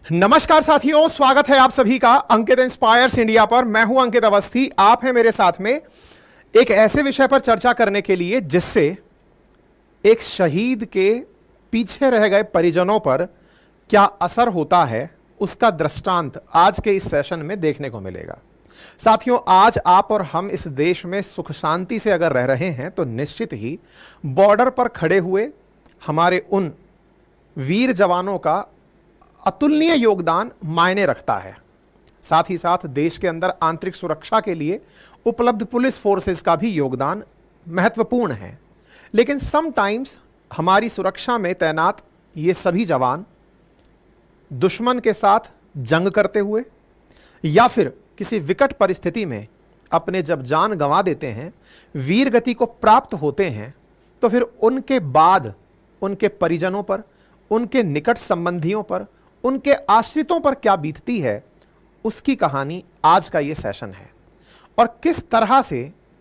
नमस्कार साथियों, स्वागत है आप सभी का अंकित इंस्पायर्स इंडिया पर। मैं हूं अंकित अवस्थी। आप हैं मेरे साथ में एक ऐसे विषय पर चर्चा करने के लिए जिससे एक शहीद के पीछे रह गए परिजनों पर क्या असर होता है, उसका दृष्टांत आज के इस सेशन में देखने को मिलेगा। साथियों, आज आप और हम इस देश में सुख शांति से अगर रह रहे हैं तो निश्चित ही बॉर्डर पर खड़े हुए हमारे उन वीर जवानों का अतुलनीय योगदान मायने रखता है। साथ ही साथ देश के अंदर आंतरिक सुरक्षा के लिए उपलब्ध पुलिस फोर्सेस का भी योगदान महत्वपूर्ण है। लेकिन समटाइम्स हमारी सुरक्षा में तैनात ये सभी जवान दुश्मन के साथ जंग करते हुए या फिर किसी विकट परिस्थिति में अपने जब जान गंवा देते हैं, वीर गति को प्राप्त होते हैं, तो फिर उनके बाद उनके परिजनों पर, उनके निकट संबंधियों पर, उनके आश्रितों पर क्या बीतती है, उसकी कहानी आज का ये सेशन है। और किस तरह से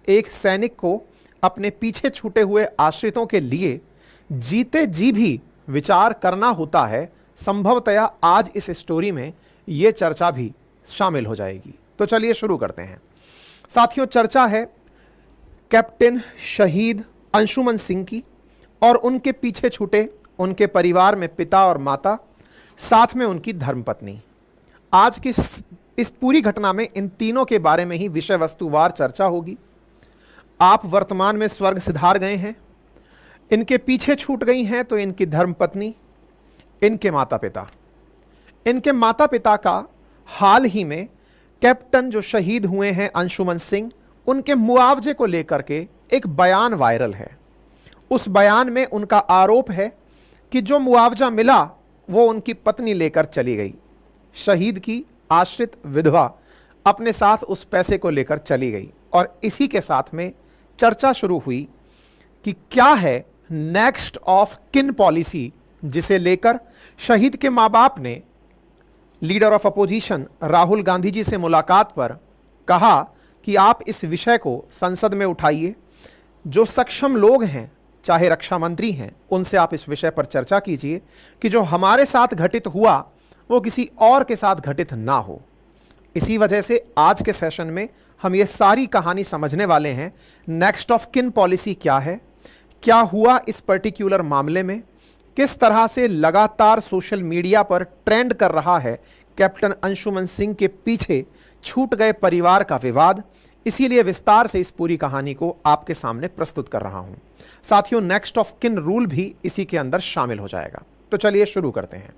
एक सैनिक को अपने पीछे छूटे हुए आश्रितों के लिए जीते जी भी विचार करना होता है, संभवतया आज इस स्टोरी में यह चर्चा भी शामिल हो जाएगी। तो चलिए शुरू करते हैं। साथियों, चर्चा है कैप्टन शहीद अंशुमन सिंह की और उनके पीछे छूटे उनके परिवार में पिता और माता, साथ में उनकी धर्मपत्नी। आज की इस पूरी घटना में इन तीनों के बारे में ही विषय वस्तुवार चर्चा होगी। आप वर्तमान में स्वर्ग सिधार गए हैं, इनके पीछे छूट गई हैं तो इनकी धर्मपत्नी, इनके माता पिता। इनके माता पिता का हाल ही में कैप्टन जो शहीद हुए हैं अंशुमन सिंह, उनके मुआवजे को लेकर के एक बयान वायरल है। उस बयान में उनका आरोप है कि जो मुआवजा मिला वो उनकी पत्नी लेकर चली गई। शहीद की आश्रित विधवा अपने साथ उस पैसे को लेकर चली गई और इसी के साथ में चर्चा शुरू हुई कि क्या है नेक्स्ट ऑफ किन पॉलिसी, जिसे लेकर शहीद के मां बाप ने leader of opposition Rahul Gandhi ji से मुलाकात पर कहा कि आप इस विषय को संसद में उठाइए। जो सक्षम लोग हैं, चाहे रक्षा मंत्री हैं, उनसे आप इस विषय पर चर्चा कीजिए कि जो हमारे साथ घटित हुआ वो किसी और के साथ घटित ना हो। इसी वजह से आज के सेशन में हम ये सारी कहानी समझने वाले हैं। नेक्स्ट ऑफ किन पॉलिसी क्या है, क्या हुआ इस पर्टिकुलर मामले में, किस तरह से लगातार सोशल मीडिया पर ट्रेंड कर रहा है कैप्टन अंशुमन सिंह के पीछे छूट गए परिवार का विवाद। इसीलिए विस्तार से इस पूरी कहानी को आपके सामने प्रस्तुत कर रहा हूं। साथियों, नेक्स्ट ऑफ किन रूल भी इसी के अंदर शामिल हो जाएगा। तो चलिए शुरू करते हैं।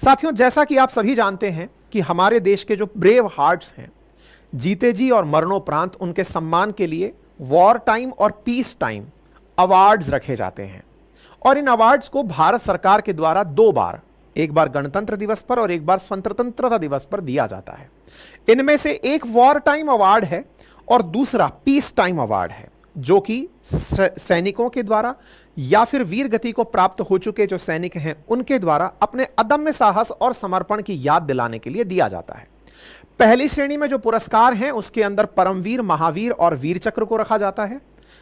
साथियों, जैसा कि आप सभी जानते हैं कि हमारे देश के जो ब्रेव हार्ट्स हैं, जीते जी और मरणोपरांत उनके सम्मान के लिए वॉर टाइम और पीस टाइम अवार्ड्स रखे जाते हैं। और इन अवार्ड्स को भारत सरकार के द्वारा दो बार, एक बार गणतंत्र दिवस पर और एक बार स्वतंत्रता दिवस पर दिया जाता है। इनमें से एक वॉर टाइम अवार्ड है और दूसरा पीस टाइम अवार्ड है, जो कि सैनिकों के द्वारा या फिर वीर गति को प्राप्त हो चुके जो सैनिक हैं उनके द्वारा अपने अदम्य साहस और समर्पण की याद दिलाने के लिए दिया जाता है। पहली श्रेणी में जो पुरस्कार हैं उसके अंदर परमवीर, महावीर और वीर चक्र को रखा जाता है,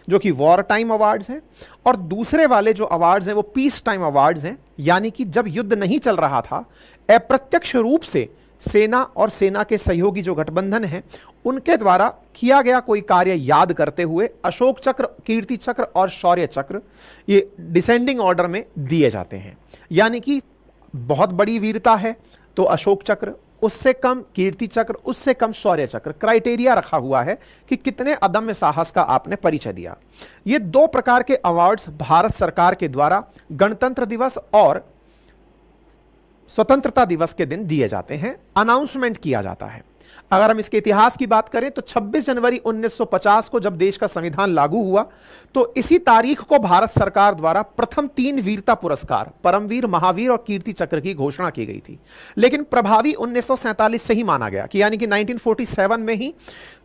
जो कि वॉर टाइम अवार्ड्स हैं। और दूसरे वाले जो अवार्ड्स हैं वो पीस टाइम अवार्ड्स हैं, यानी कि जब युद्ध नहीं चल रहा था, अप्रत्यक्ष रूप से सेना और सेना के सहयोगी जो गठबंधन है उनके द्वारा किया गया कोई कार्य याद करते हुए अशोक चक्र, कीर्ति चक्र और शौर्य चक्र ये डिसेंडिंग ऑर्डर में दिए जाते हैं। यानी कि बहुत बड़ी वीरता है तो अशोक चक्र, उससे कम कीर्ति चक्र, उससे कम शौर्य चक्र। क्राइटेरिया रखा हुआ है कि कितने अदम्य साहस का आपने परिचय दिया। ये दो प्रकार के अवार्ड्स भारत सरकार के द्वारा गणतंत्र दिवस और स्वतंत्रता दिवस के दिन दिए जाते हैं, अनाउंसमेंट किया जाता है। अगर हम इसके इतिहास की बात करें तो 26 जनवरी 1950 को जब देश का संविधान लागू हुआ तो इसी तारीख को भारत सरकार द्वारा प्रथम 3 वीरता पुरस्कार परमवीर, महावीर और कीर्ति चक्र की घोषणा की गई थी। लेकिन प्रभावी 1947 से ही माना गया कि यानी कि 1947 में ही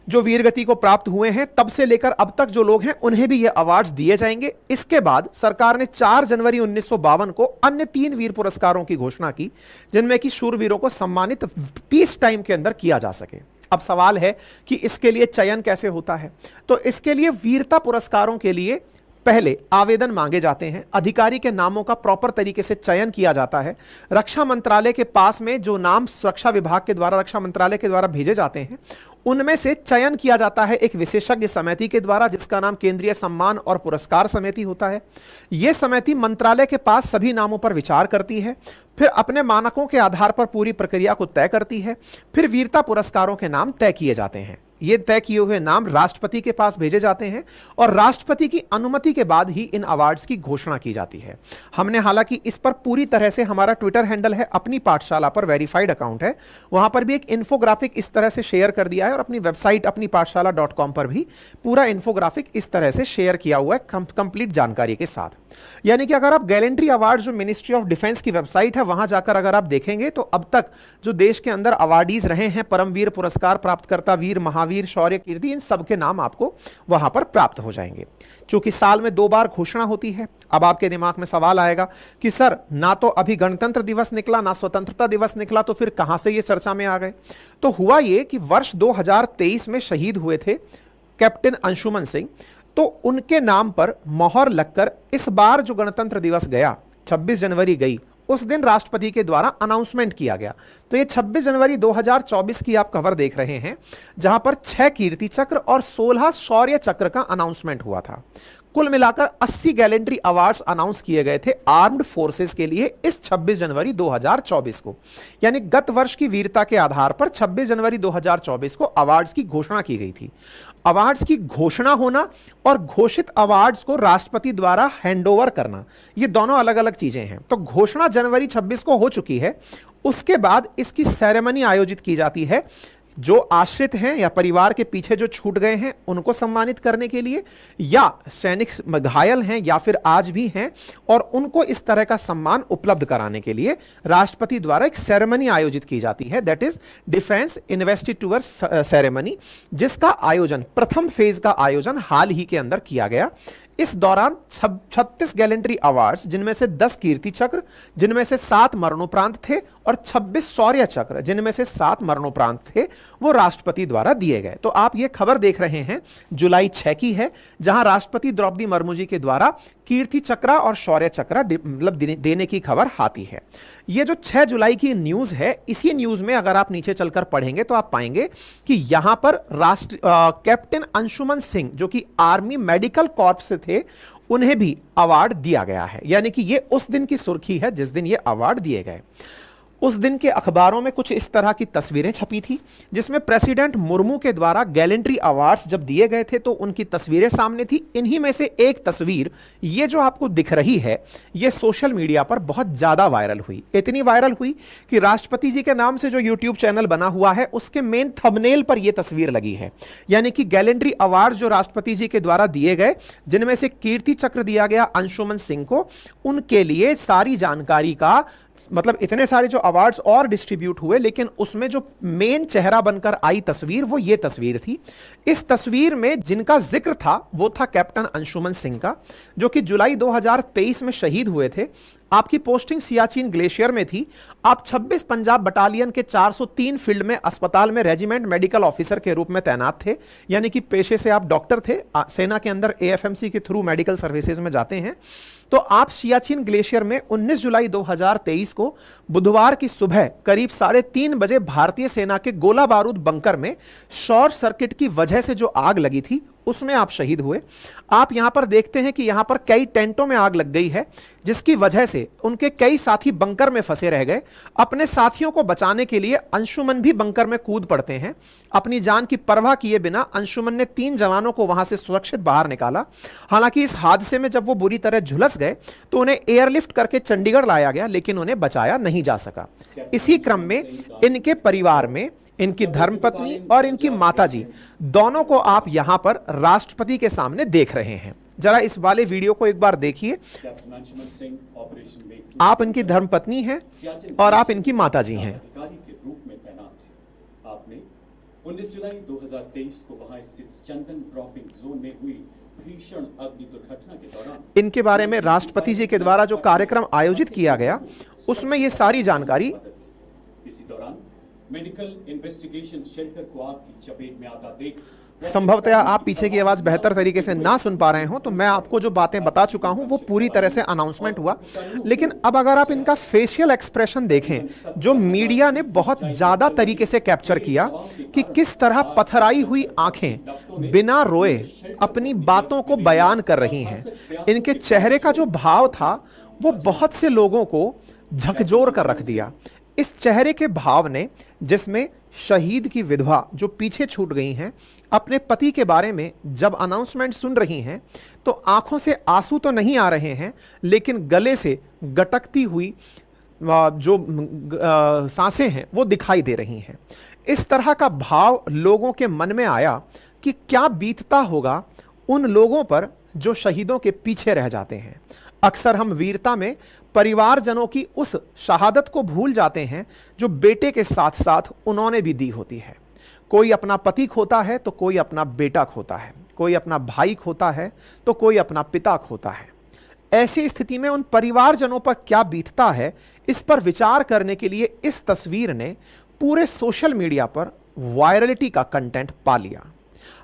जो वीर गति को प्राप्त हुए हैं तब से लेकर अब तक जो लोग हैं उन्हें भी ये अवार्ड्स दिए जाएंगे। इसके बाद सरकार ने 4 जनवरी 1952 को अन्य 3 वीर पुरस्कारों की घोषणा की, जिनमें कि शूरवीरों को सम्मानित पीस टाइम के अंदर किया जा सके। अब सवाल है कि इसके लिए चयन कैसे होता है। तो इसके लिए वीरता पुरस्कारों के लिए पहले आवेदन मांगे जाते हैं, अधिकारी के नामों का प्रॉपर तरीके से चयन किया जाता है, रक्षा मंत्रालय के पास में जो नाम सुरक्षा विभाग के द्वारा, रक्षा मंत्रालय के द्वारा भेजे जाते हैं, उनमें से चयन किया जाता है एक विशेषज्ञ समिति के द्वारा, जिसका नाम केंद्रीय सम्मान और पुरस्कार समिति होता है। यह समिति मंत्रालय के पास सभी नामों पर विचार करती है, फिर अपने मानकों के आधार पर पूरी प्रक्रिया को तय करती है, फिर वीरता पुरस्कारों के नाम तय किए जाते हैं। ये तय किए हुए नाम राष्ट्रपति के पास भेजे जाते हैं और राष्ट्रपति की अनुमति के बाद ही इन अवार्ड्स की घोषणा की जाती है। हमने हालांकि इस पर पूरी तरह से, हमारा ट्विटर हैंडल है अपनी पाठशाला पर, वेरीफाइड अकाउंट है, वहां पर भी एक इन्फोग्राफिक इस तरह से शेयर कर दिया है और अपनी वेबसाइट अपनी पाठशाला.com पर भी पूरा इन्फोग्राफिक इस तरह से शेयर किया हुआ है कंप्लीट जानकारी के साथ। यानी कि अगर आप गैलेंट्री अवार्ड जो मिनिस्ट्री ऑफ डिफेंस की वेबसाइट है वहां जाकर अगर आप देखेंगे तो अब तक जो देश के अंदर अवार्डीज रहे हैं, परमवीर पुरस्कार प्राप्तकर्ता, वीर, महावीर, शौर्य, कीर्ति, इन सब के नाम आपको वहां पर प्राप्त हो जाएंगे। चूंकि साल में 2 बार घोषणा होती है, अब आपके दिमाग में सवाल आएगा कि सर ना तो अभी गणतंत्र दिवस निकला, ना स्वतंत्रता दिवस निकला, तो फिर कहां से ये चर्चा में आ गए? तो हुआ ये कि वर्ष 2023 में शहीद हुए थे कैप्टन अंशुमन सिंह, तो उनके नाम पर मोहर लगकर इस बार जो गणतंत्र दिवस गया, 26 जनवरी गई, उस दिन राष्ट्रपति के द्वारा अनाउंसमेंट किया गया। तो ये 26 जनवरी 2024 की आप खबर देख रहे हैं, जहां पर 6 कीर्ति चक्र और 16 शौर्य चक्र का अनाउंसमेंट हुआ था। कुल मिलाकर 80 गैलेंट्री अवार्ड्स अनाउंस किए गए थे आर्म्ड फोर्सेस के लिए इस 26 जनवरी 2024 को। यानी गत वर्ष की वीरता के आधार पर 26 जनवरी 2024 को अवार्ड्स की घोषणा की गई थी। अवार्ड्स की घोषणा होना और घोषित अवार्ड्स को राष्ट्रपति द्वारा हैंडओवर करना, ये दोनों अलग अलग चीजें हैं। तो घोषणा जनवरी 26 को हो चुकी है, उसके बाद इसकी सेरेमनी आयोजित की जाती है। जो आश्रित हैं या परिवार के पीछे जो छूट गए हैं उनको सम्मानित करने के लिए, या सैनिक घायल हैं या फिर आज भी हैं और उनको इस तरह का सम्मान उपलब्ध कराने के लिए राष्ट्रपति द्वारा एक सेरेमनी आयोजित की जाती है, दैट इज डिफेंस इन्वेस्टिट्यूर सेरेमनी, जिसका आयोजन, प्रथम फेज का आयोजन हाल ही के अंदर किया गया। इस दौरान 36 गैलेंट्री अवार्ड्स, जिनमें से 10 कीर्ति चक्र, जिनमें से 7 मरणोपरांत थे, और 26 शौर्य चक्र, जिनमें से 7 मरणोपरांत थे, वो राष्ट्रपति द्वारा दिए गए। तो आप ये खबर देख रहे हैं जुलाई 6 की है, जहां राष्ट्रपति द्रौपदी मुर्मू जी के द्वारा कीर्ति चक्र और शौर्य चक्र मतलब देने की खबर आती है। ये जो 6 जुलाई की न्यूज है, इसी न्यूज में अगर आप नीचे चलकर पढ़ेंगे तो आप पाएंगे कि यहां पर कैप्टन अंशुमन सिंह, जो कि आर्मी मेडिकल कॉर्प्स से थे, उन्हें भी अवार्ड दिया गया है। यानी कि ये उस दिन की सुर्खी है जिस दिन ये अवार्ड दिए गए। उस दिन के अखबारों में कुछ इस तरह की तस्वीरें छपी थी, जिसमें प्रेसिडेंट मुर्मू के द्वारा गैलेंट्री अवार्ड्स जब दिए गए थे तो उनकी तस्वीरें सामने थी। इन्हीं में से एक तस्वीर, ये जो आपको दिख रही है, ये सोशल मीडिया पर बहुत ज्यादा वायरल हुई। इतनी वायरल हुई कि राष्ट्रपति जी के नाम से जो यूट्यूब चैनल बना हुआ है, उसके मेन थंबनेल पर यह तस्वीर लगी है। यानी कि गैलेंट्री अवार्ड जो राष्ट्रपति जी के द्वारा दिए गए, जिनमें से कीर्ति चक्र दिया गया अंशुमन सिंह को, उनके लिए सारी जानकारी का, मतलब इतने सारे जो अवार्ड्स और डिस्ट्रीब्यूट हुए, लेकिन उसमें जो मेन चेहरा बनकर आई तस्वीर, वो ये तस्वीर थी। इस तस्वीर में जिनका जिक्र था वो था कैप्टन अंशुमन सिंह का, जो कि जुलाई 2023 में शहीद हुए थे। आपकी पोस्टिंग सियाचिन ग्लेशियर में थी। आप 26 पंजाब बटालियन के 403 फील्ड में अस्पताल में रेजिमेंट मेडिकल ऑफिसर के रूप में तैनात थे, यानी कि पेशे से आप डॉक्टर थे, सेना के अंदर एएफएमसी के थ्रू मेडिकल सर्विसेज में जाते हैं। तो आप सियाचिन ग्लेशियर में 19 जुलाई 2023 को बुधवार की सुबह करीब 3:30 बजे भारतीय सेना के गोला बारूद बंकर में शॉर्ट सर्किट की वजह से जो आग लगी थी, उसमें आप शहीद हुए। आप यहां पर देखते हैं कि यहां पर कई टेंटों में आग लग गई है, जिसकी वजह से उनके कई साथी बंकर में फंसे रह गए। अपने साथियों को बचाने के लिए अंशुमन भी बंकर में कूद पड़ते हैं। अपनी जान की परवाह किए बिना अंशुमन ने 3 जवानों को वहां से सुरक्षित बाहर निकाला। हालांकि इस हादसे में जब वो बुरी तरह झुलस गए तो उन्हें एयरलिफ्ट करके चंडीगढ़ लाया गया, लेकिन उन्हें बचाया नहीं जा सका। इसी क्रम में इनके परिवार में इनकी धर्मपत्नी और इनकी माताजी, दोनों को आप यहां पर राष्ट्रपति के सामने देख रहे हैं। जरा इस वाले वीडियो को एक बार देखिए। आप इनकी धर्मपत्नी हैं और आप इनकी माताजी हैं। आपने 19 जुलाई 2023 को वहां स्थित चंदन ड्रॉपिंग जोन में हुई भीषण अग्नि दुर्घटना के दौरान इनके बारे में राष्ट्रपति जी के द्वारा जो कार्यक्रम आयोजित किया गया, उसमें ये सारी जानकारी। इसी दौरान मेडिकल इन्वेस्टिगेशन शेल्टर को आग की चपेट में आता देख संभवतः आप पीछे की आवाज बेहतर तरीके से ना सुन पा रहे हो, तो मैं आपको जो बातें बता चुका हूं वो पूरी तरह से अनाउंसमेंट हुआ। लेकिन अब अगर आप इनका फेशियल एक्सप्रेशन देखें, जो मीडिया ने बहुत ज्यादा तरीके से कैप्चर किया कि किस तरह पथराई हुई आंखें बिना रोए अपनी बातों को बयान कर रही हैं। इनके चेहरे का जो भाव था वो बहुत से लोगों को झकझोर कर रख दिया। इस चेहरे के भाव ने, जिसमें शहीद की विधवा जो पीछे छूट गई हैं, अपने पति के बारे में जब अनाउंसमेंट सुन रही हैं तो आंखों से आंसू तो नहीं आ रहे हैं, लेकिन गले से गटकती हुई जो सांसें हैं वो दिखाई दे रही हैं। इस तरह का भाव लोगों के मन में आया कि क्या बीतता होगा उन लोगों पर जो शहीदों के पीछे रह जाते हैं। अक्सर हम वीरता में परिवारजनों की उस शहादत को भूल जाते हैं जो बेटे के साथ साथ उन्होंने भी दी होती है। कोई अपना पति खोता है तो कोई अपना बेटा खोता है, कोई अपना भाई खोता है तो कोई अपना पिता खोता है। ऐसी स्थिति में उन परिवारजनों पर क्या बीतता है, इस पर विचार करने के लिए इस तस्वीर ने पूरे सोशल मीडिया पर वायरलिटी का कंटेंट पा लिया।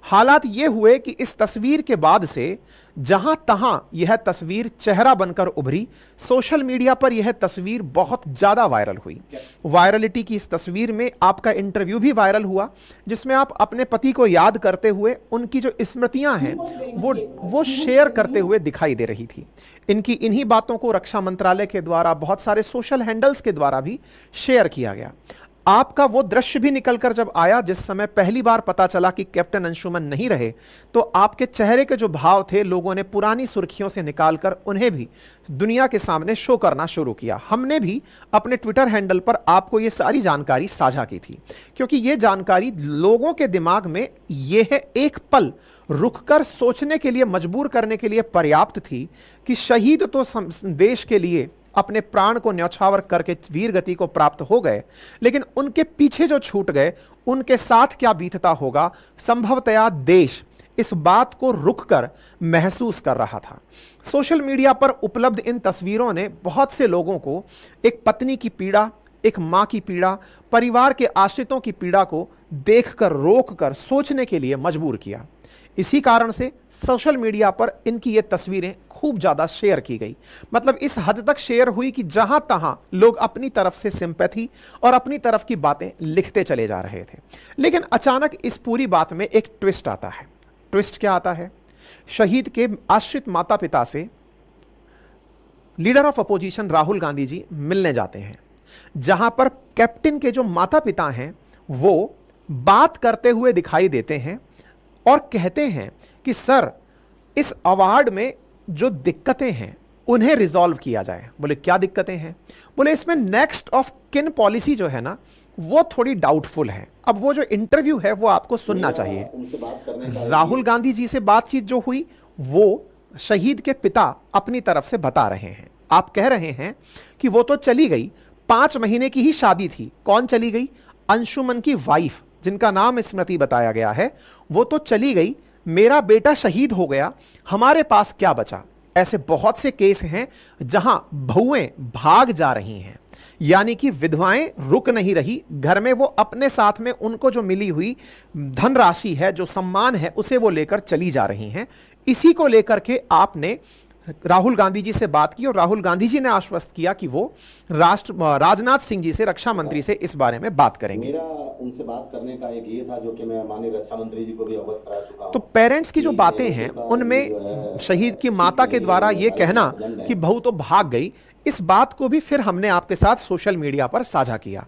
हालात ये हुए कि इस तस्वीर के बाद से जहां तहां यह तस्वीर चेहरा बनकर उभरी, सोशल मीडिया पर यह तस्वीर बहुत ज्यादा वायरल हुई। वायरलिटी की इस तस्वीर में आपका इंटरव्यू भी वायरल हुआ, जिसमें आप अपने पति को याद करते हुए उनकी जो स्मृतियां हैं वो शेयर करते हुए दिखाई दे रही थी। इनकी इन्हीं बातों को रक्षा मंत्रालय के द्वारा बहुत सारे सोशल हैंडल्स के द्वारा भी शेयर किया गया। आपका वो दृश्य भी निकलकर जब आया जिस समय पहली बार पता चला कि कैप्टन अंशुमन नहीं रहे, तो आपके चेहरे के जो भाव थे लोगों ने पुरानी सुर्खियों से निकालकर उन्हें भी दुनिया के सामने शो करना शुरू किया। हमने भी अपने ट्विटर हैंडल पर आपको ये सारी जानकारी साझा की थी, क्योंकि ये जानकारी लोगों के दिमाग में यह एक पल रुककर सोचने के लिए मजबूर करने के लिए पर्याप्त थी कि शहीद तो देश के लिए अपने प्राण को न्यौछावर करके वीर गति को प्राप्त हो गए, लेकिन उनके पीछे जो छूट गए उनके साथ क्या बीतता होगा, संभवतया देश इस बात को रुककर महसूस कर रहा था। सोशल मीडिया पर उपलब्ध इन तस्वीरों ने बहुत से लोगों को एक पत्नी की पीड़ा, एक मां की पीड़ा, परिवार के आश्रितों की पीड़ा को देखकर, रोककर सोचने के लिए मजबूर किया। इसी कारण से सोशल मीडिया पर इनकी ये तस्वीरें खूब ज्यादा शेयर की गई। मतलब इस हद तक शेयर हुई कि जहां तहां लोग अपनी तरफ से सिंपैथी और अपनी तरफ की बातें लिखते चले जा रहे थे। लेकिन अचानक इस पूरी बात में एक ट्विस्ट आता है। ट्विस्ट क्या आता है? शहीद के आश्रित माता पिता से leader of opposition Rahul Gandhi ji मिलने जाते हैं, जहां पर कैप्टन के जो माता पिता हैं वो बात करते हुए दिखाई देते हैं और कहते हैं कि सर, इस अवार्ड में जो दिक्कतें हैं उन्हें रिजॉल्व किया जाए। बोले क्या दिक्कतें हैं? बोले इसमें नेक्स्ट ऑफ किन पॉलिसी जो है ना वो थोड़ी डाउटफुल है। अब वो जो इंटरव्यू है वो आपको सुनना चाहिए। राहुल गांधी जी से बातचीत जो हुई वो शहीद के पिता अपनी तरफ से बता रहे हैं। आप कह रहे हैं कि वो तो चली गई, 5 महीने की ही शादी थी। कौन चली गई? अंशुमन की वाइफ, जिनका नाम स्मृति बताया गया है, वो तो चली गई। मेरा बेटा शहीद हो गया, हमारे पास क्या बचा? ऐसे बहुत से केस हैं जहां बहुएं भाग जा रही हैं, यानी कि विधवाएं रुक नहीं रही घर में, वो अपने साथ में उनको जो मिली हुई धनराशि है, जो सम्मान है, उसे वो लेकर चली जा रही हैं। इसी को लेकर के आपने राहुल गांधी जी से बात की और राहुल गांधी जी ने आश्वस्त किया कि वो राजनाथ सिंह जी से, रक्षा मंत्री से इस बारे में बात करेंगे। मेरा उनसे बात करने का एक ये था जो कि मैं माननीय रक्षा मंत्री जी को भी अवगत करा चुका हूं। तो पेरेंट्स की जो बातें हैं उनमें शहीद की माता के द्वारा ये कहना कि बहू तो भाग गई, इस बात को भी फिर हमने आपके साथ सोशल मीडिया पर साझा किया।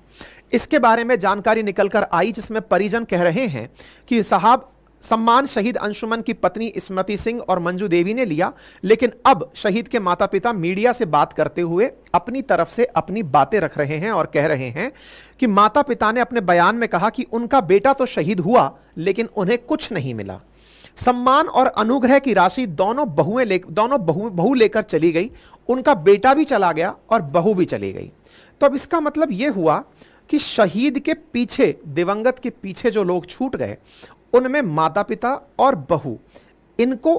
इसके बारे में जानकारी निकलकर आई जिसमें परिजन कह रहे हैं कि साहब, सम्मान शहीद अंशुमन की पत्नी स्मृति सिंह और मंजू देवी ने लिया, लेकिन अब शहीद के माता पिता मीडिया से बात करते हुए अपनी तरफ से अपनी बातें रख रहे हैं और कह रहे हैं कि माता पिता ने अपने बयान में कहा कि उनका बेटा तो शहीद हुआ लेकिन उन्हें कुछ नहीं मिला। सम्मान और अनुग्रह की राशि दोनों बहू लेकर चली गई, उनका बेटा भी चला गया और बहू भी चली गई। तो अब इसका मतलब यह हुआ कि शहीद के पीछे, दिवंगत के पीछे जो लोग छूट गए उनमें माता पिता और बहू, इनको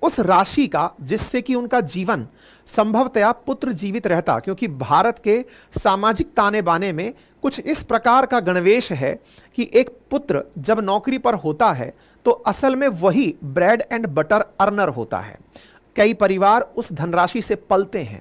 उस राशि का जिससे कि उनका जीवन संभवतया पुत्र जीवित रहता, क्योंकि भारत के सामाजिक ताने बाने में कुछ इस प्रकार का गणवेश है कि एक पुत्र जब नौकरी पर होता है तो असल में वही ब्रेड एंड बटर अर्नर होता है। कई परिवार उस धनराशि से पलते हैं।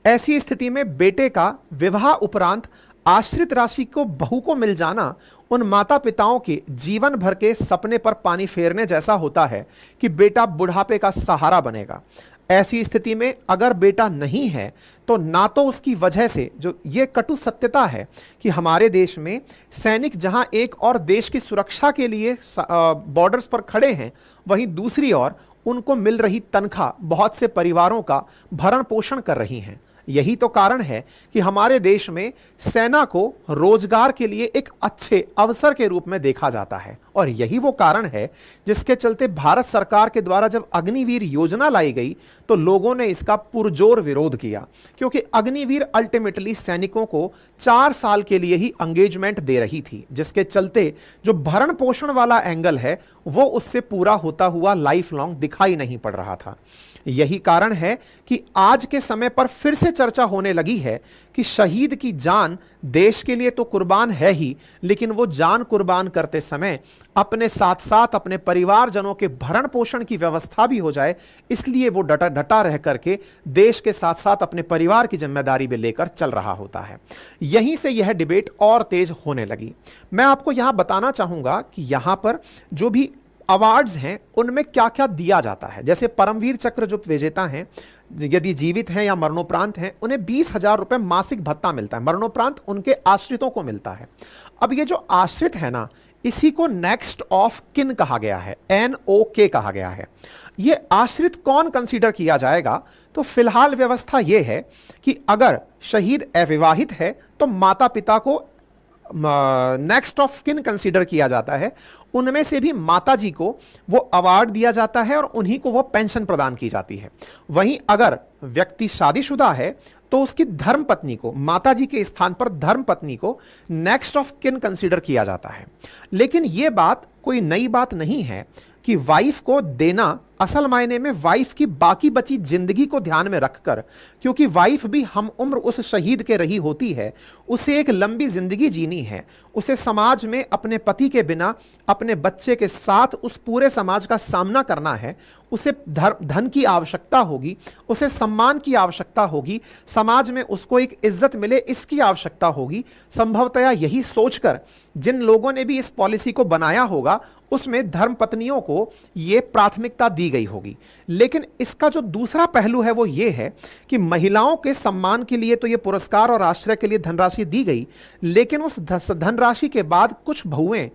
ऐसी स्थिति में बेटे का विवाह उपरांत आश्रित राशि को बहू को मिल जाना उन माता पिताओं के जीवन भर के सपने पर पानी फेरने जैसा होता है कि बेटा बुढ़ापे का सहारा बनेगा। ऐसी स्थिति में अगर बेटा नहीं है तो ना तो उसकी वजह से, जो ये कटु सत्यता है कि हमारे देश में सैनिक जहां एक और देश की सुरक्षा के लिए बॉर्डर्स पर खड़े हैं, वहीं दूसरी ओर उनको मिल रही तनख्वाह बहुत से परिवारों का भरण पोषण कर रही हैं। यही तो कारण है कि हमारे देश में सेना को रोजगार के लिए एक अच्छे अवसर के रूप में देखा जाता है। और यही वो कारण है जिसके चलते भारत सरकार के द्वारा जब अग्निवीर योजना लाई गई तो लोगों ने इसका पुरजोर विरोध किया, क्योंकि अग्निवीर अल्टीमेटली सैनिकों को 4 साल के लिए ही एंगेजमेंट दे रही थी, जिसके चलते जो भरण पोषण वाला एंगल है वो उससे पूरा होता हुआ लाइफ लॉन्ग दिखाई नहीं पड़ रहा था। यही कारण है कि आज के समय पर फिर से चर्चा होने लगी है कि शहीद की जान देश के लिए तो कुर्बान है ही, लेकिन वो जान कुर्बान करते समय अपने साथ साथ अपने परिवारजनों के भरण पोषण की व्यवस्था भी हो जाए, इसलिए वो डटा रह करके देश के साथ साथ अपने परिवार की जिम्मेदारी भी लेकर चल रहा होता है। यहीं से यह डिबेट और तेज होने लगी। मैं आपको यहां बताना चाहूंगा कि यहां पर जो भी अवार्ड्स हैं उनमें क्या क्या दिया जाता है। जैसे परमवीर चक्र जो विजेता हैं, यदि जीवित हैं या मरणोपरांत हैं, उन्हें 20,000 रुपए मासिक भत्ता मिलता है। मरणोपरांत उनके आश्रितों को मिलता है। अब ये जो आश्रित है ना, इसी को नेक्स्ट ऑफ किन कहा गया है, NOK कहा गया है। ये आश्रित कौन कंसीडर किया जाएगा? तो फिलहाल व्यवस्था यह है कि अगर शहीद अविवाहित है तो माता पिता को नेक्स्ट ऑफ किन कंसीडर किया जाता है। उनमें से भी माताजी को वो अवार्ड दिया जाता है और उन्हीं को वो पेंशन प्रदान की जाती है। वहीं अगर व्यक्ति शादीशुदा है तो उसकी धर्मपत्नी को, माताजी के स्थान पर धर्मपत्नी को नेक्स्ट ऑफ किन कंसीडर किया जाता है। लेकिन यह बात कोई नई बात नहीं है कि वाइफ को देना असल मायने में वाइफ की बाकी बची जिंदगी को ध्यान में रखकर, क्योंकि वाइफ भी हम उम्र उस शहीद के रही होती है, उसे एक लंबी जिंदगी जीनी है, उसे समाज में अपने पति के बिना अपने बच्चे के साथ उस पूरे समाज का सामना करना है। उसे धन की आवश्यकता होगी, उसे सम्मान की आवश्यकता होगी, समाज में उसको एक इज्जत मिले इसकी आवश्यकता होगी। संभवतया यही सोचकर जिन लोगों ने भी इस पॉलिसी को बनाया होगा उसमें धर्मपत्नियों को यह प्राथमिकता दी गई होगी। लेकिन इसका जो दूसरा पहलू है वो ये है कि महिलाओं के सम्मान के लिए तो ये पुरस्कार और आश्रय के लिए धनराशि दी गई, लेकिन उस धनराशि के बाद कुछ बहुएं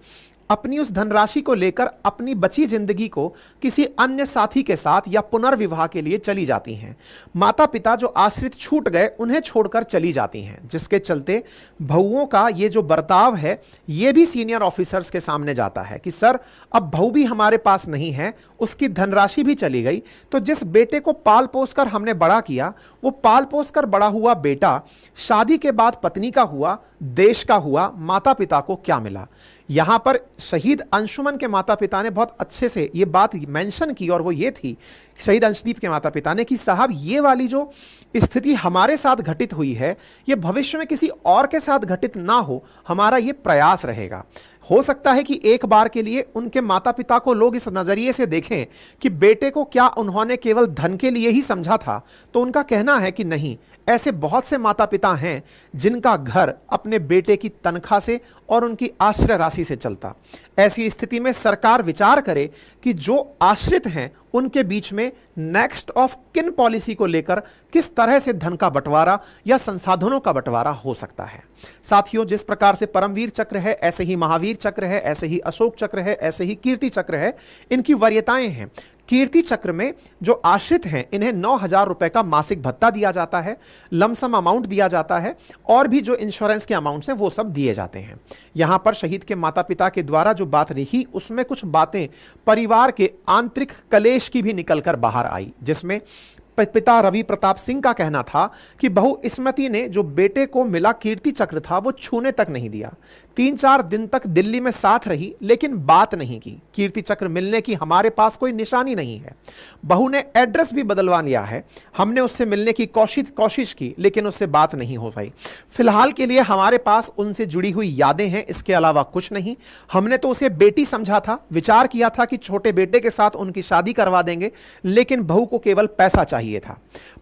अपनी उस धनराशि को लेकर अपनी बची जिंदगी को किसी अन्य साथी के साथ या पुनर्विवाह के लिए चली जाती हैं। माता पिता जो आश्रित छूट गए उन्हें छोड़कर चली जाती हैं, जिसके चलते बहुओं का ये जो बर्ताव है ये भी सीनियर ऑफिसर्स के सामने जाता है कि सर अब बहू भी हमारे पास नहीं है, उसकी धनराशि भी चली गई, तो जिस बेटे को पाल पोस कर हमने बड़ा किया वो पाल पोस कर बड़ा हुआ बेटा शादी के बाद पत्नी का हुआ, देश का हुआ, माता पिता को क्या मिला। यहां पर शहीद अंशुमन के माता पिता ने बहुत अच्छे से ये बात मेंशन की, और वो ये थी शहीद अंशदीप के माता पिता ने कि साहब ये वाली जो स्थिति हमारे साथ घटित हुई है ये भविष्य में किसी और के साथ घटित ना हो, हमारा ये प्रयास रहेगा। हो सकता है कि एक बार के लिए उनके माता पिता को लोग इस नजरिए से देखें कि बेटे को क्या उन्होंने केवल धन के लिए ही समझा था, तो उनका कहना है कि नहीं, ऐसे बहुत से माता पिता हैं जिनका घर अपने बेटे की तनख्वाह से और उनकी आश्रय राशि से चलता। ऐसी स्थिति में सरकार विचार करे कि जो आश्रित हैं उनके बीच में नेक्स्ट ऑफ किन पॉलिसी को लेकर किस तरह से धन का बंटवारा या संसाधनों का बंटवारा हो सकता है। साथियों, जिस प्रकार से परमवीर चक्र है, ऐसे ही महावीर चक्र है, ऐसे ही अशोक चक्र है, ऐसे ही कीर्ति चक्र है, इनकी वरीयताएं हैं। कीर्ति चक्र में जो आश्रित हैं इन्हें 9,000 रुपए का मासिक भत्ता दिया जाता है, लमसम अमाउंट दिया जाता है, और भी जो इंश्योरेंस के अमाउंट्स हैं वो सब दिए जाते हैं। यहां पर शहीद के माता पिता के द्वारा जो बात रही उसमें कुछ बातें परिवार के आंतरिक कलेश की भी निकलकर बाहर आई, जिसमें पिता रवि प्रताप सिंह का कहना था कि बहू स्मृति ने जो बेटे को मिला कीर्ति चक्र था वो छूने तक नहीं दिया। 3-4 दिन तक दिल्ली में साथ रही लेकिन बात नहीं की। कीर्ति चक्र मिलने की हमारे पास कोई निशानी नहीं है। बहू ने एड्रेस भी बदलवा लिया है। हमने उससे मिलने की कोशिश की लेकिन उससे बात नहीं हो पाई। फिलहाल के लिए हमारे पास उनसे जुड़ी हुई यादें हैं, इसके अलावा कुछ नहीं। हमने तो उसे बेटी समझा था, विचार किया था कि छोटे बेटे के साथ उनकी शादी करवा देंगे, लेकिन बहू को केवल पैसा चाहिए था।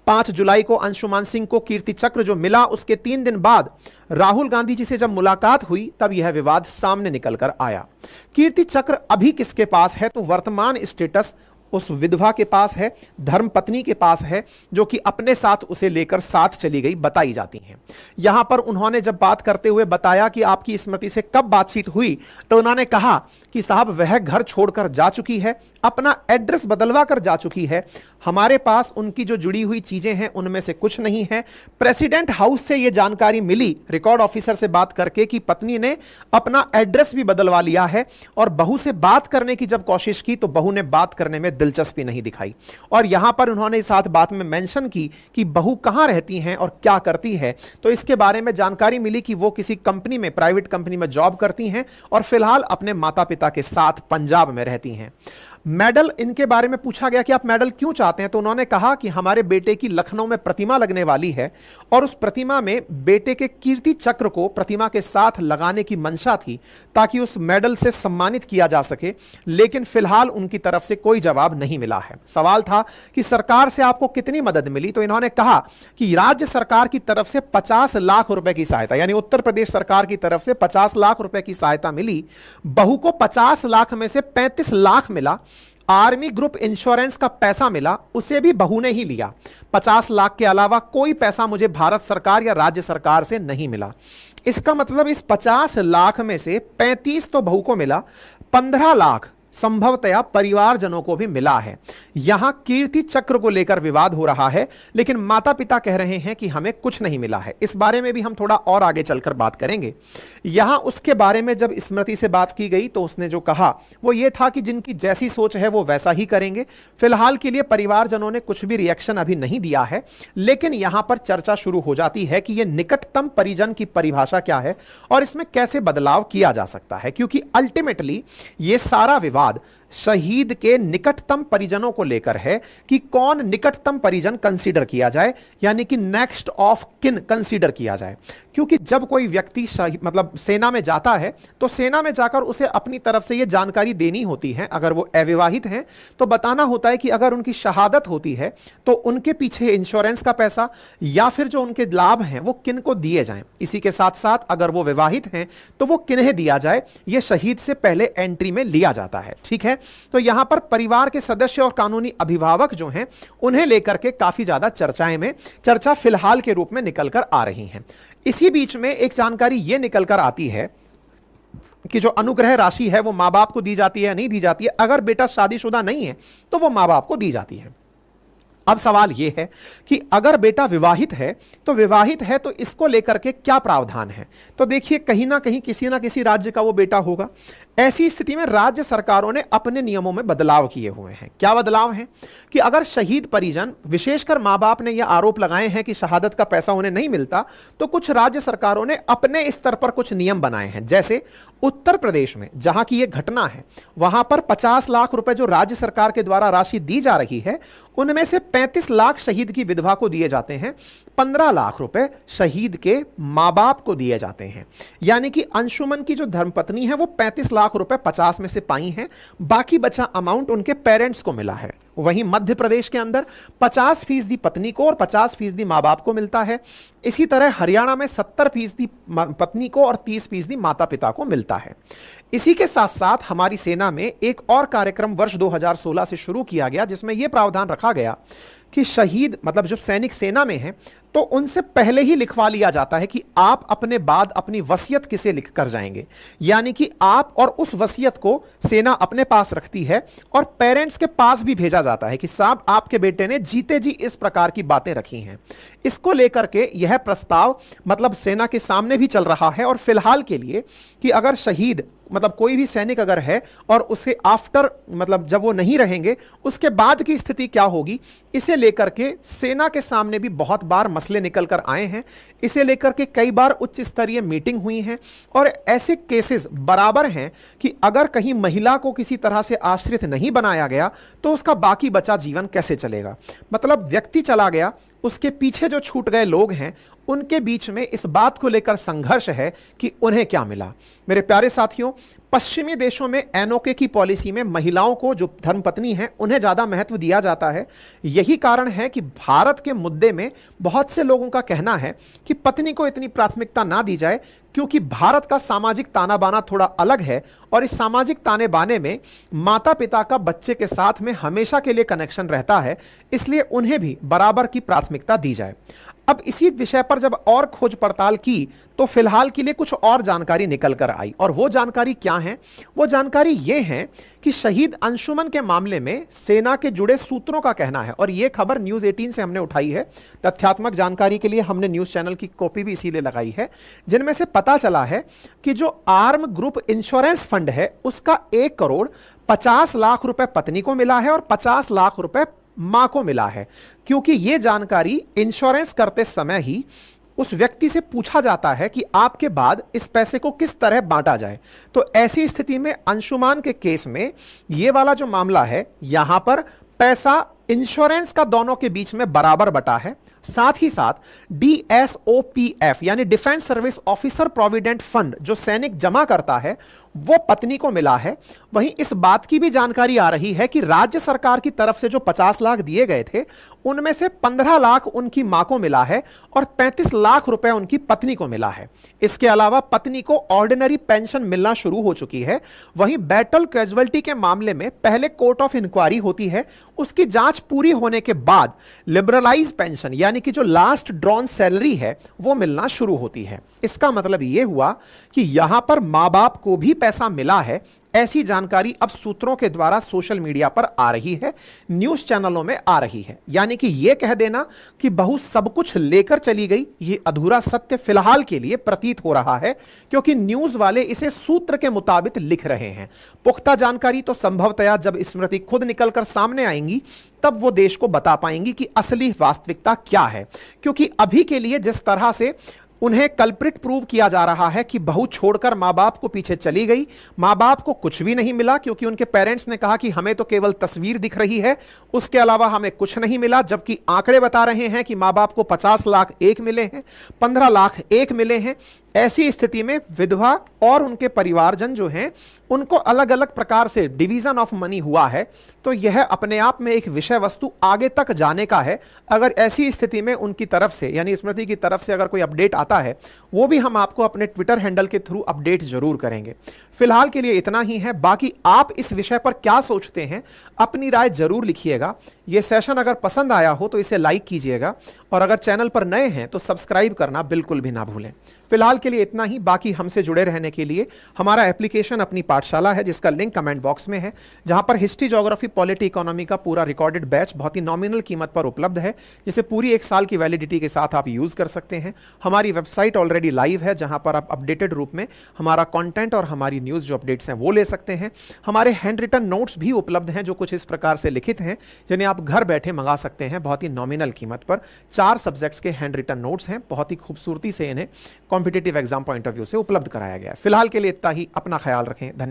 5 जुलाई को अंशुमान सिंह को कीर्ति चक्र जो मिला, उसके 3 दिन बाद राहुल गांधी जी से जब मुलाकात हुई तब यह विवाद सामने निकल कर आया। कीर्ति चक्र अभी किसके पास है? तो वर्तमान स्टेटस उस विधवा के पास है, धर्मपत्नी के पास है, जो कि अपने साथ उसे लेकर साथ चली गई बताई जाती हैं। यहां पर उन्होंने जब बात करते हुए बताया कि आपकी स्मृति से कब बातचीत हुई, तो उन्होंने कहा कि साहब वह घर छोड़कर जा चुकी है, अपना एड्रेस बदलवा कर जा चुकी है। हमारे पास उनकी जो जुड़ी हुई चीजें हैं उनमें से कुछ नहीं है। प्रेसिडेंट हाउस से यह जानकारी मिली रिकॉर्ड ऑफिसर से बात करके कि पत्नी ने अपना एड्रेस भी बदलवा लिया है, और बहू से बात करने की जब कोशिश की तो बहू ने बात करने में दिलचस्पी नहीं दिखाई। और यहां पर उन्होंने साथ बात में मेंशन की कि बहू कहां रहती हैं और क्या करती है। तो इसके बारे में जानकारी मिली कि वो किसी कंपनी में, प्राइवेट कंपनी में जॉब करती हैं और फिलहाल अपने माता पिता के साथ पंजाब में रहती हैं। मेडल, इनके बारे में पूछा गया कि आप मेडल क्यों चाहते हैं, तो उन्होंने कहा कि हमारे बेटे की लखनऊ में प्रतिमा लगने वाली है और उस प्रतिमा में बेटे के कीर्ति चक्र को प्रतिमा के साथ लगाने की मंशा थी ताकि उस मेडल से सम्मानित किया जा सके, लेकिन फिलहाल उनकी तरफ से कोई जवाब नहीं मिला है। सवाल था कि सरकार से आपको कितनी मदद मिली, तो इन्होंने कहा कि राज्य सरकार की तरफ से 50 लाख रुपए की सहायता, यानी उत्तर प्रदेश सरकार की तरफ से 50 लाख रुपए की सहायता मिली। बहू को 50 लाख में से 35 लाख मिला। आर्मी ग्रुप इंश्योरेंस का पैसा मिला, उसे भी बहू ने ही लिया। 50 लाख के अलावा कोई पैसा मुझे भारत सरकार या राज्य सरकार से नहीं मिला। इसका मतलब इस 50 लाख में से 35 तो बहू को मिला, 15 लाख संभवतया परिवारजनों को भी मिला है। यहां कीर्ति चक्र को लेकर विवाद हो रहा है, लेकिन माता पिता कह रहे हैं कि हमें कुछ नहीं मिला है। इस बारे में भी हम थोड़ा और आगे चलकर बात करेंगे। यहां उसके बारे में जब स्मृति से बात की गई तो उसने जो कहा वो ये था कि जिनकी जैसी सोच है वो वैसा ही करेंगे। फिलहाल के लिए परिवारजनों ने कुछ भी रिएक्शन अभी नहीं दिया है, लेकिन यहां पर चर्चा शुरू हो जाती है कि यह निकटतम परिजन की परिभाषा क्या है और इसमें कैसे बदलाव किया जा सकता है, क्योंकि अल्टीमेटली यह सारा विवाद शहीद के निकटतम परिजनों को लेकर है कि कौन निकटतम परिजन कंसीडर किया जाए, यानी कि नेक्स्ट ऑफ किन कंसीडर किया जाए। क्योंकि जब कोई व्यक्ति मतलब सेना में जाता है तो सेना में जाकर उसे अपनी तरफ से यह जानकारी देनी होती है। अगर वो अविवाहित हैं तो बताना होता है कि अगर उनकी शहादत होती है तो उनके पीछे इंश्योरेंस का पैसा या फिर जो उनके लाभ हैं वो किन को दिए जाएं। इसी के साथ साथ अगर वो विवाहित हैं तो वो किन्हें दिया जाए, यह शहीद से पहले एंट्री में लिया जाता है। ठीक है, तो यहां पर परिवार के सदस्य और कानूनी अभिभावक जो हैं उन्हें लेकर के काफी ज्यादा चर्चा फिलहाल के रूप में निकलकर आ रही हैं। इसी बीच में एक जानकारी यह निकलकर आती है कि जो अनुग्रह राशि है वो मां बाप को दी जाती है, नहीं दी जाती है। अगर बेटा शादीशुदा नहीं है तो वो मां बाप को दी जाती है। अब सवाल यह है कि अगर बेटा विवाहित है तो इसको लेकर के क्या प्रावधान है। तो देखिए, कहीं ना कहीं किसी ना किसी राज्य का वो बेटा होगा। ऐसी स्थिति में राज्य सरकारों ने अपने नियमों में बदलाव किए हुए हैं। क्या बदलाव हैं कि अगर शहीद परिजन, विशेषकर मां बाप ने यह आरोप लगाए हैं कि शहादत का पैसा उन्हें नहीं मिलता, तो कुछ राज्य सरकारों ने अपने स्तर पर कुछ नियम बनाए हैं। जैसे उत्तर प्रदेश में जहां की यह घटना है, वहां पर 50 लाख रुपए जो राज्य सरकार के द्वारा राशि दी जा रही है, उनमें से 35 लाख शहीद की विधवा को दिए जाते हैं, 15 लाख रुपए शहीद के मां बाप को दिए जाते हैं। यानी कि अंशुमन की जो धर्मपत्नी है वो 35 लाख रुपए 50 में से पाई हैं, बाकी बचा अमाउंट उनके पेरेंट्स को मिला है। वहीं मध्य प्रदेश के अंदर 50% पत्नी को और 50% मां बाप को मिलता है। इसी तरह हरियाणा में 70% पत्नी को और 30% माता पिता को मिलता है। इसी के साथ साथ हमारी सेना में एक और कार्यक्रम वर्ष 2016 से शुरू किया गया, जिसमें यह प्रावधान रखा गया कि शहीद, मतलब जब सैनिक सेना में हैं, तो उनसे पहले ही लिखवा लिया जाता है कि आप अपने बाद अपनी वसीयत किसे लिख कर जाएंगे। यानी कि आप और उस वसीयत को सेना अपने पास रखती है और पेरेंट्स के पास भी भेजा जाता है कि साहब आपके बेटे ने जीते जी इस प्रकार की बातें रखी हैं। इसको लेकर के यह प्रस्ताव मतलब सेना के सामने भी चल रहा है। और फिलहाल के लिए कि अगर शहीद मतलब कोई भी सैनिक अगर है और उसे आफ्टर मतलब जब वो नहीं रहेंगे उसके बाद की स्थिति क्या होगी, इसे लेकर के सेना के सामने भी बहुत बार मसले निकल कर आए हैं। इसे लेकर के कई बार उच्च स्तरीय मीटिंग हुई है और ऐसे केसेस बराबर हैं कि अगर कहीं महिला को किसी तरह से आश्रित नहीं बनाया गया तो उसका बाकी बचा जीवन कैसे चलेगा। मतलब व्यक्ति चला गया, उसके पीछे जो छूट गए लोग हैं उनके बीच में इस बात को लेकर संघर्ष है कि उन्हें क्या मिला। मेरे प्यारे साथियों, पश्चिमी देशों में एनओके की पॉलिसी में महिलाओं को जो धर्मपत्नी हैं उन्हें ज्यादा महत्व दिया जाता है। यही कारण है कि भारत के मुद्दे में बहुत से लोगों का कहना है कि पत्नी को इतनी प्राथमिकता ना दी जाए, क्योंकि भारत का सामाजिक ताना बाना थोड़ा अलग है और इस सामाजिक ताने बाने में माता पिता का बच्चे के साथ में हमेशा के लिए कनेक्शन रहता है, इसलिए उन्हें भी बराबर की प्राथमिकता दी जाए। अब इसी विषय पर जब और खोज पड़ताल की तो फिलहाल के लिए कुछ और जानकारी निकल कर आई, और वो जानकारी क्या है? वो जानकारी ये है कि शहीद अंशुमन के मामले में सेना के जुड़े सूत्रों का कहना है, और ये खबर न्यूज 18 से हमने उठाई है। तथ्यात्मक जानकारी के लिए हमने न्यूज चैनल की कॉपी भी इसीलिए लगाई है, जिनमें से पता चला है कि जो आर्म ग्रुप इंश्योरेंस फंड है उसका 1,50 लाख रुपए पत्नी को मिला है और 50 लाख रुपए मां को मिला है, क्योंकि यह जानकारी इंश्योरेंस करते समय ही उस व्यक्ति से पूछा जाता है कि आपके बाद इस पैसे को किस तरह बांटा जाए। तो ऐसी स्थिति में अंशुमान के केस में यह वाला जो मामला है, यहां पर पैसा इंश्योरेंस का दोनों के बीच में बराबर बटा है। साथ ही साथ DSOPF यानी defence service officer provident fund जो सैनिक जमा करता है वो पत्नी को मिला है। वहीं इस बात की भी जानकारी आ रही है कि राज्य सरकार की तरफ से जो 50 लाख दिए गए थे उनमें से 15 लाख उनकी मां को मिला है और 35 लाख रुपए उनकी पत्नी को मिला है। इसके अलावा पत्नी को ऑर्डिनरी पेंशन मिलना शुरू हो चुकी है। वहीं बैटल कैजुअल्टी के मामले में पहले कोर्ट ऑफ इंक्वायरी होती है, उसकी जांच पूरी होने के बाद लिबरलाइज पेंशन यानी कि जो लास्ट ड्रॉन सैलरी है वो मिलना शुरू होती है। इसका मतलब यह हुआ कि यहां पर मां बाप को भी पैसा मिला है। ऐसी जानकारी अब सूत्रों के द्वारा सोशल मीडिया पर आ रही है, न्यूज चैनलों में आ रही है। यानी कि यह कह देना कि बहू सब कुछ लेकर चली गई, यह अधूरा सत्य फिलहाल के लिए प्रतीत हो रहा है, क्योंकि न्यूज वाले इसे सूत्र के मुताबिक लिख रहे हैं। पुख्ता जानकारी तो संभवतया जब स्मृति खुद निकलकर सामने आएंगी तब वो देश को बता पाएंगी कि असली वास्तविकता क्या है। क्योंकि अभी के लिए जिस तरह से उन्हें कल्प्रिट प्रूव किया जा रहा है कि बहू छोड़कर मां बाप को पीछे चली गई, मां बाप को कुछ भी नहीं मिला, क्योंकि उनके पेरेंट्स ने कहा कि हमें तो केवल तस्वीर दिख रही है, उसके अलावा हमें कुछ नहीं मिला, जबकि आंकड़े बता रहे हैं कि मां बाप को 50 लाख एक मिले हैं, 15 लाख एक मिले हैं। ऐसी स्थिति में विधवा और उनके परिवारजन जो हैं उनको अलग अलग प्रकार से डिवीजन ऑफ मनी हुआ है। तो यह अपने आप में एक विषय वस्तु आगे तक जाने का है। अगर ऐसी स्थिति में उनकी तरफ से यानी स्मृति की तरफ से अगर कोई अपडेट आता है वो भी हम आपको अपने ट्विटर हैंडल के थ्रू अपडेट जरूर करेंगे। फिलहाल के लिए इतना ही है। बाकी आप इस विषय पर क्या सोचते हैं, अपनी राय जरूर लिखिएगा। यह सेशन अगर पसंद आया हो तो इसे लाइक कीजिएगा, और अगर चैनल पर नए हैं तो सब्सक्राइब करना बिल्कुल भी ना भूलें। फिलहाल के लिए इतना ही। बाकी हमसे जुड़े रहने के लिए हमारा एप्लीकेशन अपनी पाठशाला है, जिसका लिंक कमेंट बॉक्स में है, जहां पर हिस्ट्री, ज्योग्राफी, पॉलिटी, इकोनॉमी का पूरा रिकॉर्डेड बैच बहुत ही नॉमिनल कीमत पर उपलब्ध है, जिसे पूरी 1 साल की वैलिडिटी के साथ आप यूज कर सकते हैं। हमारी वेबसाइट ऑलरेडी लाइव है, जहां पर आप अपडेटेड रूप में हमारा कंटेंट और हमारी न्यूज जो अपडेट्स हैं वो ले सकते हैं। हमारे हैंड रिटन नोट्स भी उपलब्ध हैं जो कुछ इस प्रकार से लिखित हैं, जिन्हें आप घर बैठे मंगा सकते हैं बहुत ही नॉमिनल कीमत पर। 4 सब्जेक्ट्स के हैंड रिटन नोट्स हैं, बहुत ही खूबसूरती से इन्हें competitive exam point of view से उपलब्ध कराया गया है। फिलहाल के लिए इतना ही। अपना ख्याल रखें। धन्यवाद।